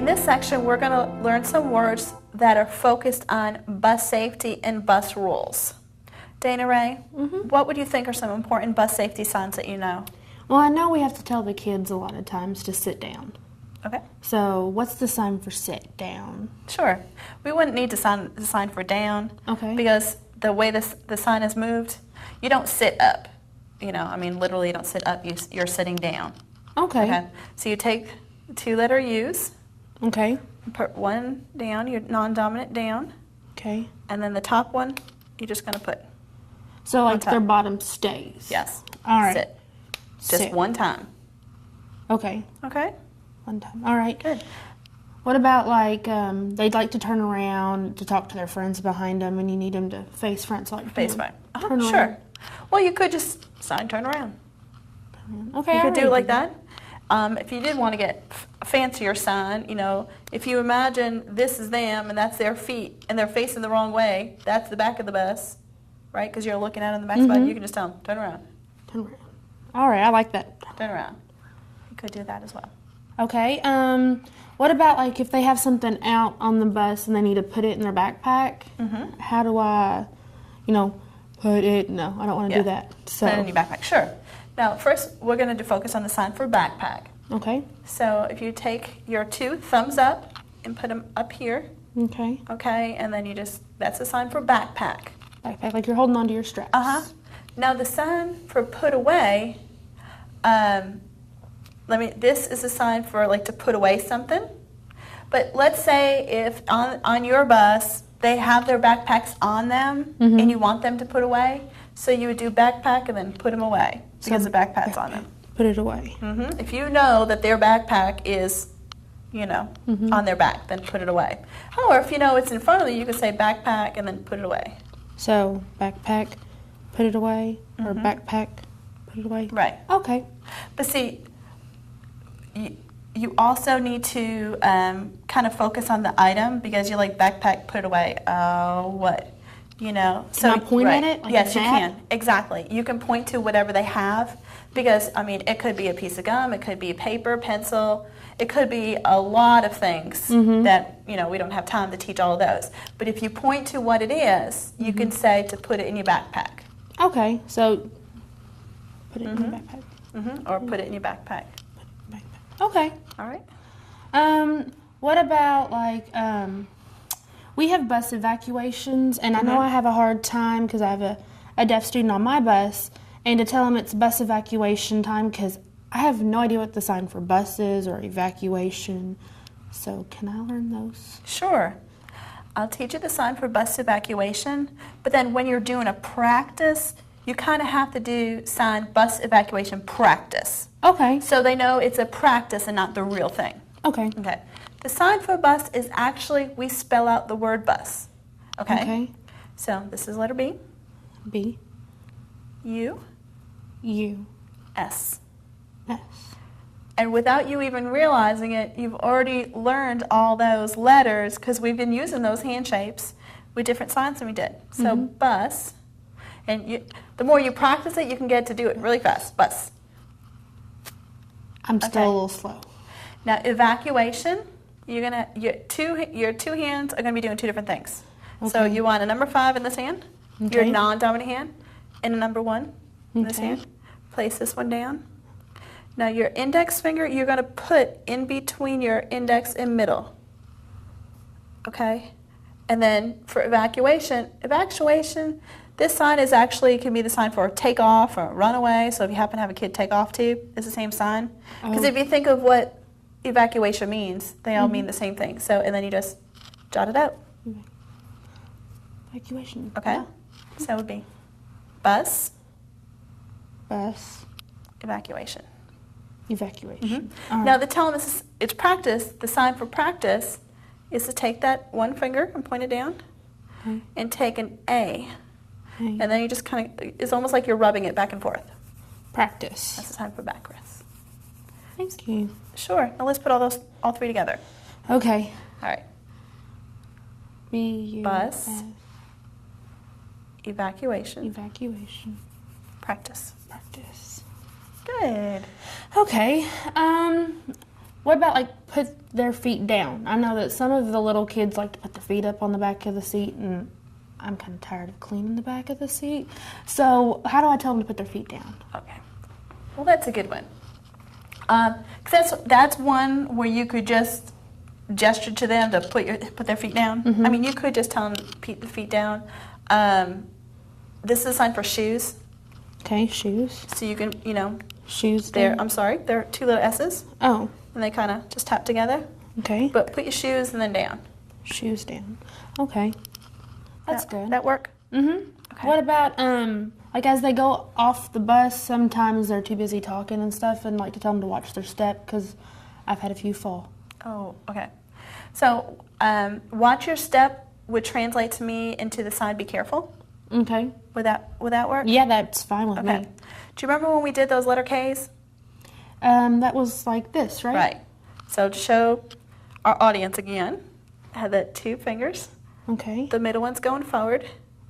In this section, we're going to learn some words that are focused on bus safety and bus rules. Dana Ray, what would you think are some important bus safety signs that you know? Well, I know we have to tell the kids a lot of times to sit down. Okay. So what's the sign for sit down? Sure. We wouldn't need to sign the sign for down. Okay. Because the way the sign is moved, you don't sit up. Literally you don't sit up, you're sitting down. Okay. So you take the two-letter U's. Okay. Put one down, your non-dominant down. Okay. And then the top one, you're just going to put. So like their bottom stays. Yes. All right. Sit. Just Sit. one time. Okay. Okay. One time. All right. Good. What about like they'd like to turn around to talk to their friends behind them, and you need them to face front, so like face front. Turn around. Sure. Well, you could just sign turn around. Okay. You could do it like that. If you did want to get a fancier sign, if you imagine this is them and that's their feet and they're facing the wrong way, that's the back of the bus, right? Because you're looking at it in the back spot. You can just tell them, turn around. Turn around. All right, I like that. Turn around. You could do that as well. Okay. What about like if they have something out on the bus and they need to put it in their backpack? How do I, put it? No, I don't want to do that. So. Put it in your backpack. Sure. Now, first, we're going to focus on the sign for backpack. Okay. So if you take your two thumbs up and put them up here. Okay. Okay, and then that's the sign for backpack. Backpack, like you're holding onto your straps. Now the sign for put away, this is a sign for like to put away something. But let's say if on your bus, they have their backpacks on them and you want them to put away, so you would do backpack and then put them away because the backpack's on them. Put it away. If you know that their backpack is, on their back, then put it away. Or if you know it's in front of you can say backpack and then put it away. So backpack, put it away, or backpack, put it away. Right. Okay. But see, you also need to kind of focus on the item because you're like backpack, put it away. What? So can I point at it? Like yes, you can. Exactly. You can point to whatever they have because, it could be a piece of gum, it could be paper, pencil, it could be a lot of things that, we don't have time to teach all of those. But if you point to what it is, you can say to put it in your backpack. Okay, so put it in your backpack. Or put it in your backpack. Okay. All right. What about like we have bus evacuations, and I know I have a hard time because I have a deaf student on my bus, and to tell them it's bus evacuation time because I have no idea what the sign for bus is or evacuation. So can I learn those? Sure. I'll teach you the sign for bus evacuation, but then when you're doing a practice, you kind of have to do sign bus evacuation practice. Okay. So they know it's a practice and not the real thing. Okay. Okay. The sign for bus is actually, we spell out the word bus. Okay? Okay. So this is letter B. B. U. U. S. S. And without you even realizing it, you've already learned all those letters because we've been using those hand shapes with different signs than we did. So bus, and the more you practice it, you can get to do it really fast. Bus. I'm still a little slow. Now evacuation, your two hands are gonna be doing two different things. Okay. So you want a number 5 in this hand, your non-dominant hand, and a number 1 in this hand. Place this one down. Now your index finger, you're gonna put in between your index and middle. Okay? And then for evacuation, this sign is actually can be the sign for take off or run away. So if you happen to have a kid take off too, it's the same sign. Because if you think of what evacuation means, they all mean the same thing. So and then you just jot it out. Evacuation. Okay. Yeah. So it would be bus. Bus. Evacuation. Evacuation. Now the tell them it's practice. The sign for practice is to take that one finger and point it down, and take an A. And then you just kind of, it's almost like you're rubbing it back and forth. Practice. That's the sign for back rest. Thank you. Sure. Now let's put all three together. Okay. All right. Bus. Evacuation. Evacuation. Practice. Practice. Good. Okay. what about like put their feet down? I know that some of the little kids like to put their feet up on the back of the seat, and I'm kind of tired of cleaning the back of the seat. So how do I tell them to put their feet down? Okay. Well, that's a good one. 'Cause that's one where you could just gesture to them to put their feet down. I mean, you could just tell them to put the feet down. This is a sign for shoes. Okay, shoes. So you can, Shoes there. down. I'm sorry, there are two little S's, Oh, and they kind of just tap together. okay. But put your shoes and then down. Shoes down. Okay. That's good. That work? Mm-hmm. Okay. What about, like as they go off the bus, sometimes they're too busy talking and stuff, and like to tell them to watch their step, because I've had a few fall. Oh, okay. So watch your step would translate to me into the sign be careful. Okay. Would that work? Yeah, that's fine with Okay. me. Do you remember when we did those letter K's? That was like this, right? Right. So to show our audience again, I had the two fingers. Okay. The middle one's going forward,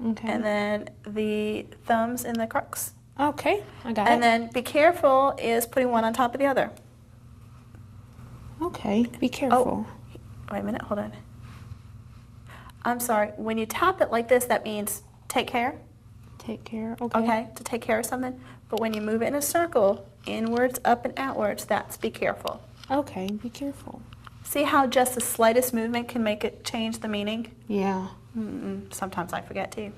Okay. and then the thumbs in the crux. Okay, I got it. And then be careful is putting one on top of the other. Okay, be careful. Wait a minute, hold on. I'm sorry. When you tap it like this, that means take care. Take care. Okay. Okay, to take care of something. But when you move it in a circle, inwards, up, and outwards, that's be careful. Okay, be careful. See how just the slightest movement can make it change the meaning? Yeah. Sometimes I forget too.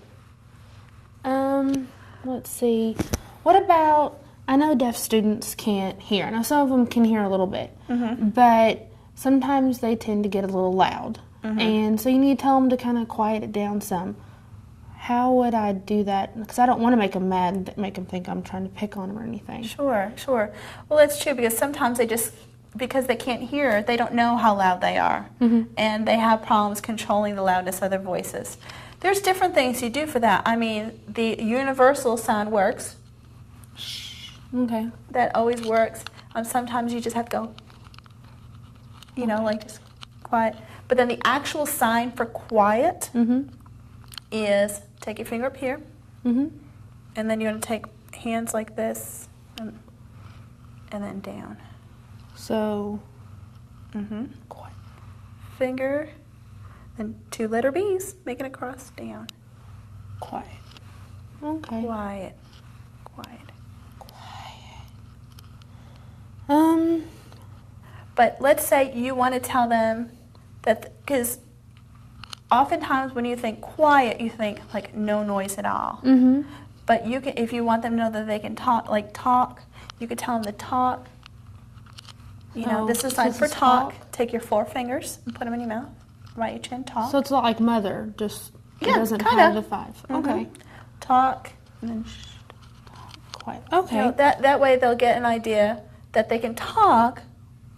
Let's see. What about, I know deaf students can't hear. I know some of them can hear a little bit, but sometimes they tend to get a little loud. And so you need to tell them to kind of quiet it down some. How would I do that? Because I don't want to make them mad, make them think I'm trying to pick on them or anything. Sure. Well, that's true because sometimes because they can't hear, they don't know how loud they are. And they have problems controlling the loudness of their voices. There's different things you do for that. I mean, the universal sound works. Okay. That always works. Sometimes you just have to go, like just quiet. But then the actual sign for quiet is take your finger up here, and then you're going to take hands like this, and then down. So, Quiet. Finger, then two letter B's, making a cross down. quiet. Okay. Quiet. But let's say you want to tell them that, because oftentimes when you think quiet, you think like no noise at all. But you can, if you want them to know that they can talk, you could tell them to talk. This is a sign for talk. Take your four fingers and put them in your mouth. Right your chin, talk. So it's not like mother, just it Yeah, doesn't kinda. have the five. Okay. Talk, and then Quiet. Okay. that way they'll get an idea that they can talk,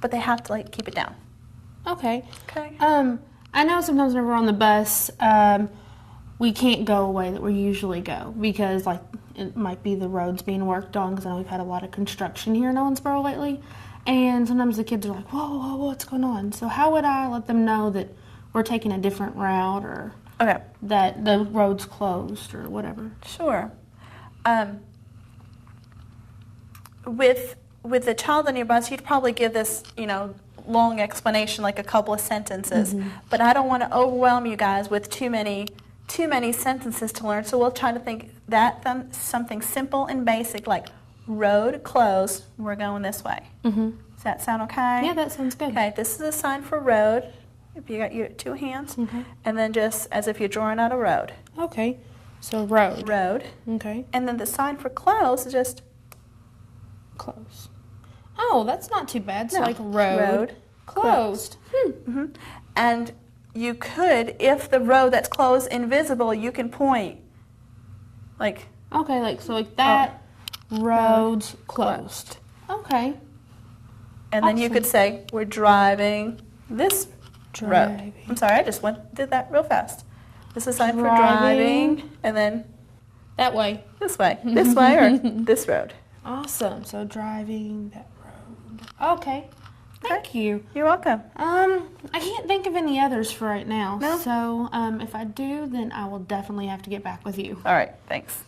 but they have to keep it down. Okay. Okay. I know sometimes whenever we're on the bus, we can't go away that we usually go because it might be the roads being worked on, because I know we've had a lot of construction here in Owensboro lately, and sometimes the kids are like, whoa, what's going on? So how would I let them know that we're taking a different route, or that the road's closed or whatever? Sure. With the child on your bus, you'd probably give this, long explanation, like a couple of sentences. But I don't want to overwhelm you guys with too many sentences to learn. So we'll try to think something simple and basic, like road closed. We're going this way. Does that sound okay? Yeah, that sounds good. Okay. This is a sign for road. If you got your two hands, and then just as if you're drawing out a road. Okay. So road. Road. Okay. And then the sign for close is just Close. Oh, that's not too bad. So No. like road. Closed. And you could, if the road that's closed invisible, you can point. Like Okay, so that road's closed. Okay. And then you could say, we're driving this road. I'm sorry, I just did that real fast. This is a sign for driving, and then that way. This way or this road. Awesome. So driving that road. Okay. Thank you. You're welcome. I can't think of any others for right now. No? So if I do, then I will definitely have to get back with you. All right, thanks.